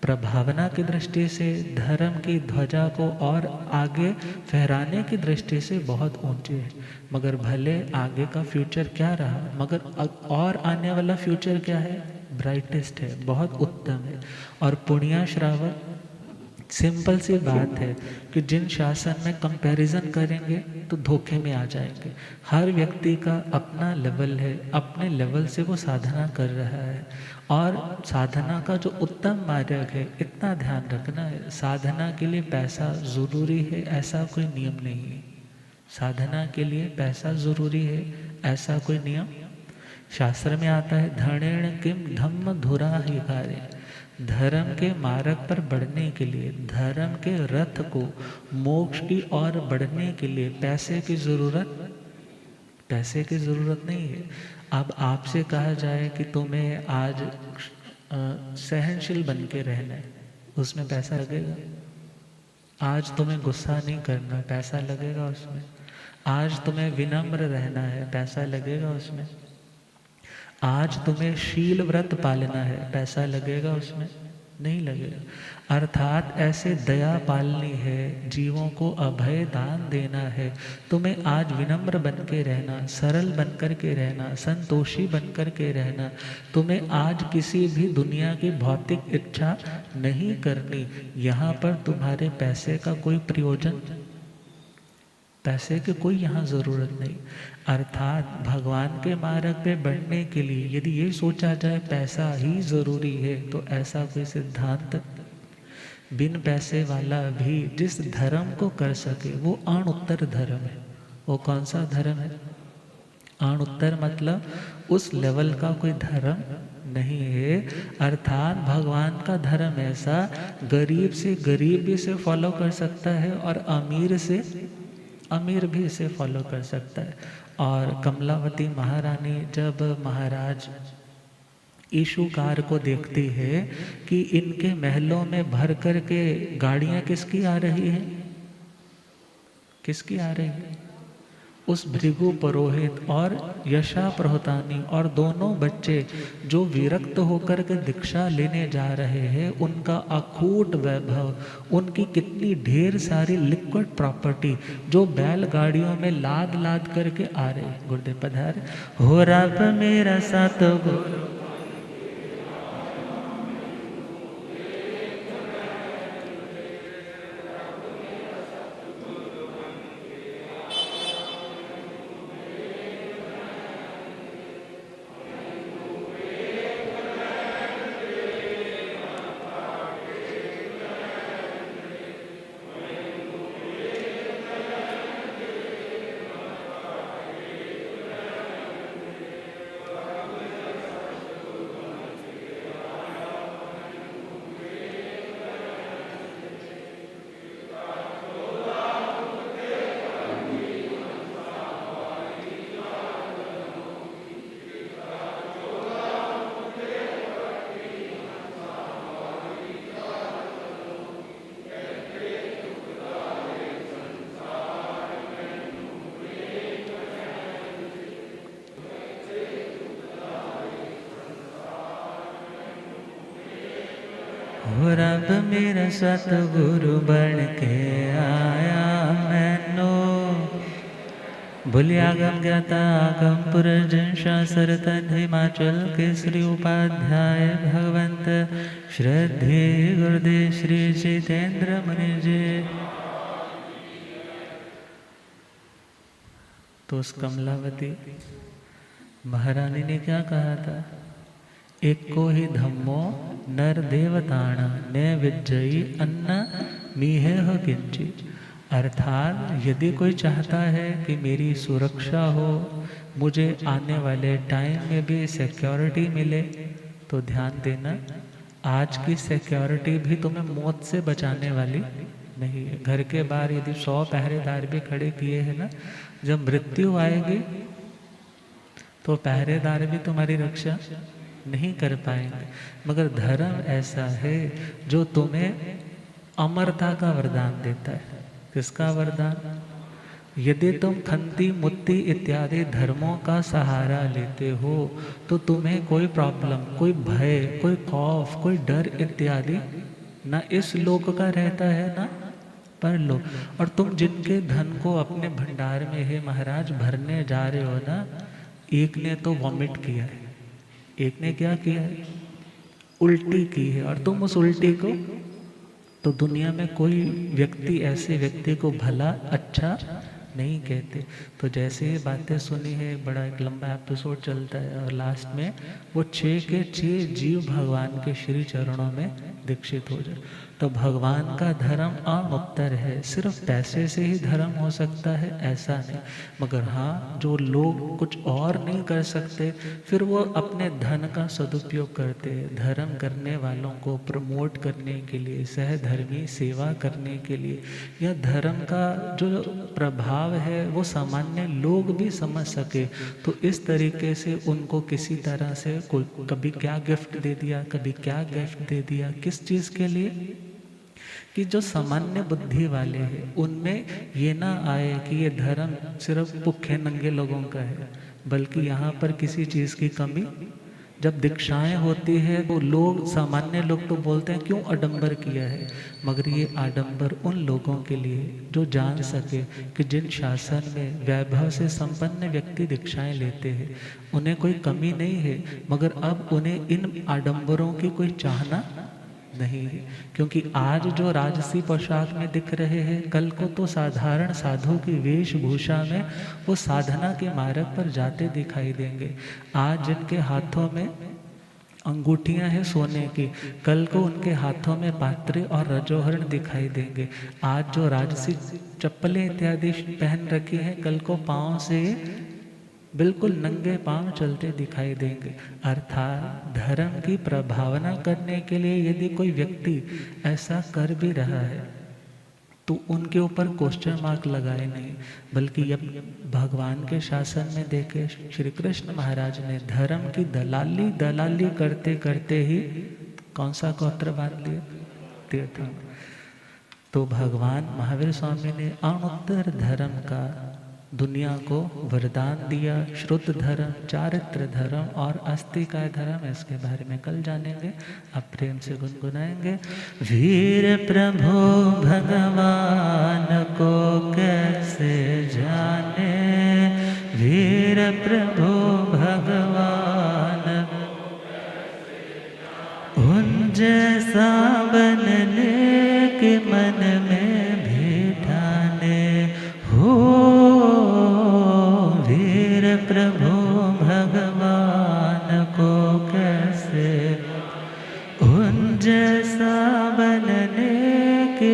प्रभावना की दृष्टि से, धर्म की ध्वजा को और आगे फहराने की दृष्टि से बहुत ऊंचे हैं। मगर भले आगे का फ्यूचर क्या रहा, मगर और आने वाला फ्यूचर क्या है, ब्राइटेस्ट है, बहुत उत्तम है। और पुण्य श्रावक, सिंपल सी बात है कि जिन शासन में कंपैरिजन करेंगे तो धोखे में आ जाएंगे। हर व्यक्ति का अपना लेवल है, अपने लेवल से वो साधना कर रहा है। और साधना का जो उत्तम मार्ग है, इतना ध्यान रखना है, साधना के लिए पैसा ज़रूरी है ऐसा कोई नियम नहीं है। साधना के लिए पैसा ज़रूरी है ऐसा कोई नियम, शास्त्र में आता है, धनेण किम धम्म धुरा ही कार्य। धर्म के मार्ग पर बढ़ने के लिए, धर्म के रथ को मोक्ष की ओर बढ़ने के लिए पैसे की ज़रूरत नहीं है। अब आपसे कहा जाए कि तुम्हें आज सहनशील बन के रहना है, उसमें पैसा लगेगा। आज तुम्हें गुस्सा नहीं करना, पैसा लगेगा उसमें। आज तुम्हें विनम्र रहना है, पैसा लगेगा उसमें। आज तुम्हें शील व्रत पालना है, पैसा लगेगा उसमें, नहीं लगेगा। अर्थात ऐसे दया पालनी है, जीवों को अभय दान देना है। तुम्हें आज विनम्र बन के रहना, सरल बन कर के रहना, संतोषी बन कर के रहना। तुम्हें आज किसी भी दुनिया की भौतिक इच्छा नहीं करनी। यहाँ पर तुम्हारे पैसे का कोई प्रयोजन, पैसे की कोई यहाँ ज़रूरत नहीं। अर्थात भगवान के मार्ग पे बढ़ने के लिए यदि ये सोचा जाए पैसा ही ज़रूरी है, तो ऐसा कोई सिद्धांत, बिन पैसे वाला भी जिस धर्म को कर सके वो अणुत्तर धर्म है। वो कौन सा धर्म है, अणुत्तर मतलब उस लेवल का कोई धर्म नहीं है। अर्थात भगवान का धर्म ऐसा गरीब से गरीब भी इसे फॉलो कर सकता है और अमीर से अमीर भी इसे फॉलो कर सकता है। और कमलावती महारानी जब महाराज ईशुकार को देखती है कि इनके महलों में भर कर के गाड़ियाँ किसकी आ रही हैं, किसकी आ रही है, उस भृगु पुरोहित और यशा प्रहोतानी और दोनों बच्चे जो विरक्त होकर के दीक्षा लेने जा रहे हैं, उनका अकूट वैभव, उनकी कितनी ढेर सारी लिक्विड प्रॉपर्टी जो बैलगाड़ियों में लाद लाद करके आ रहे हैं। गुरुदेव पधारे। हो रब मेरा साथ गुरु हो रब मेरा सतगुरु बन के आया मैनो, भूलियागम ज्ञाता आगम पुरजन शास्त्र तन हिमाचल केसरी उपाध्याय भगवंत श्रद्धे गुरुदेव श्री जितेंद्र मुनि जी। तो उस कमलावती महारानी ने क्या कहा था, एक को ही धम्मो नर देवताणा ने विजयी अन्न मीहे हो किंचित। अर्थात यदि कोई चाहता है कि मेरी सुरक्षा हो, मुझे आने वाले टाइम में भी सिक्योरिटी मिले, तो ध्यान देना आज की सिक्योरिटी भी तुम्हें मौत से बचाने वाली नहीं है। घर के बाहर यदि 100 पहरेदार भी खड़े किए हैं ना, जब मृत्यु आएगी तो पहरेदार भी तुम्हारी रक्षा नहीं कर पाएंगे। मगर धर्म ऐसा है जो तुम्हें अमरता का वरदान देता है। किसका वरदान? यदि तुम खंती मुत्ती इत्यादि धर्मों का सहारा लेते हो तो तुम्हें कोई प्रॉब्लम, कोई भय, कोई खौफ, कोई डर इत्यादि ना इस लोक का रहता है ना परलोक। और तुम जिनके धन को अपने भंडार में है महाराज भरने जा रहे हो ना, एक ने तो वॉमिट किया है, एक ने क्या किया है, उल्टी की है, और तुम उस उल्टी को, तो दुनिया में कोई व्यक्ति ऐसे व्यक्ति को भला अच्छा नहीं कहते। तो जैसे ये बातें सुनी है, बड़ा एक लंबा एपिसोड चलता है और लास्ट में वो 6 के 6 जीव भगवान के श्री चरणों में दीक्षित हो जाए। तो भगवान का धर्म अमुत्तर है। सिर्फ पैसे से ही धर्म हो सकता है ऐसा नहीं, मगर हाँ जो लोग कुछ और नहीं कर सकते फिर वो अपने धन का सदुपयोग करते हैं धर्म करने वालों को प्रमोट करने के लिए, सहधर्मी सेवा करने के लिए, या धर्म का जो प्रभाव है वो सामान्य लोग भी समझ सके। तो इस तरीके से उनको किसी तरह से कोई कभी क्या गिफ्ट दे दिया, कभी क्या गिफ्ट दे दिया, किस चीज़ के लिए कि जो सामान्य बुद्धि वाले हैं उनमें ये ना आए कि ये धर्म सिर्फ भूखे नंगे लोगों का है, बल्कि यहाँ पर किसी चीज़ की कमी। जब दीक्षाएं होती है तो लोग, सामान्य लोग तो बोलते हैं क्यों आडंबर किया है, मगर ये आडंबर उन लोगों के लिए जो जान सके कि जिन शासन में वैभव से संपन्न व्यक्ति दीक्षाएं लेते हैं उन्हें कोई कमी नहीं है, मगर अब उन्हें इन आडंबरों की कोई चाहना नहीं है। क्योंकि आज जो राजसी पोशाक में दिख रहे हैं, कल को तो साधारण साधु की वेशभूषा में वो साधना के मार्ग पर जाते दिखाई देंगे। आज जिनके हाथों में अंगूठियां हैं सोने की, कल को उनके हाथों में पात्रे और रजोहरण दिखाई देंगे। आज जो राजसी चप्पलें इत्यादि पहन रखी हैं, कल को पाँव से बिल्कुल नंगे पांव चलते दिखाई देंगे। अर्थात धर्म की प्रभावना करने के लिए यदि कोई व्यक्ति ऐसा कर भी रहा है तो उनके ऊपर क्वेश्चन मार्क लगाए नहीं, बल्कि अब भगवान के शासन में देखे श्री कृष्ण महाराज ने धर्म की दलाली दलाली करते करते ही कौन सा गोत्र बांध लिए? तीर्थ। तो भगवान महावीर स्वामी ने अणुत्तर धर्म का दुनिया को वरदान दिया। श्रुत धर्म, चारित्र धर्म और अस्तिकाय धर्म, इसके बारे में कल जानेंगे। आप प्रेम से गुनगुनाएंगे। वीर प्रभु भगवान को कैसे जाने, वीर प्रभु भगवान उन जैसा बनने के मन में भी ठाने हो, वीर प्रभु भगवान को कैसे उन जैसा बनने के।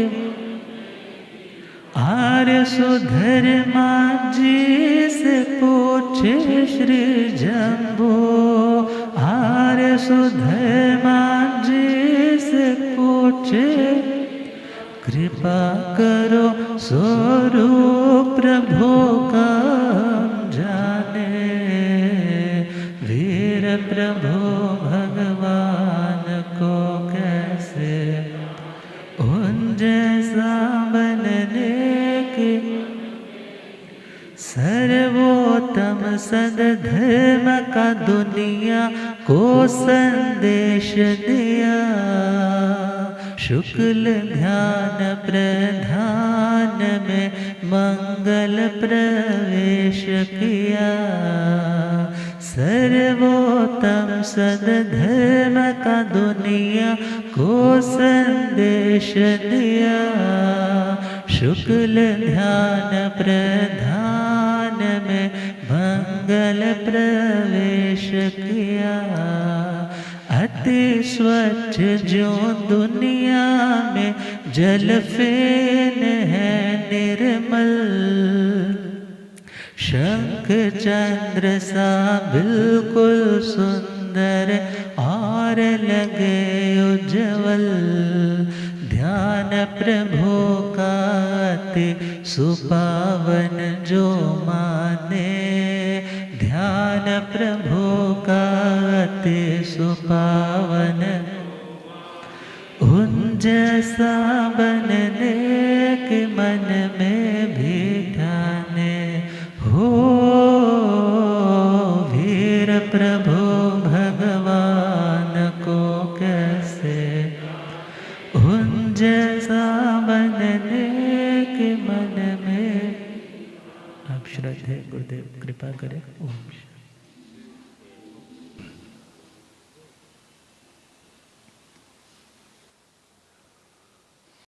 आर्य सुधर्मा जी से पूछे श्री जम्बो, आर्य सुधर्मा जी से पूछे कृपा करो स्वरूप प्रभु का जाने, वीर प्रभु भगवान को कैसे उन जैसा बनने के। सर्वोत्तम सद्धर्म का दुनिया को संदेश दिया, शुक्ल ध्यान प्रधान में मंगल प्रवेश किया। सर्वोत्तम सद्धर्म का दुनिया को संदेश दिया, शुक्ल ध्यान प्रधान में मंगल प्रवेश किया। अति स्वच्छ जो दुनिया में जल फेन है निर्मल, शंख चंद्र सा बिल्कुल सुंदर और लगे उज्जवल। ध्यान प्रभु का अति सुपावन जो माने, ध्यान प्रभु का अति सुपावन उन जैसा बनने के मन में भी ठाने हो, वीर प्रभु भगवान को कैसे उन जैसा बनने के मन में। आप श्रद्धेय गुरुदेव कृपा करें। ओम।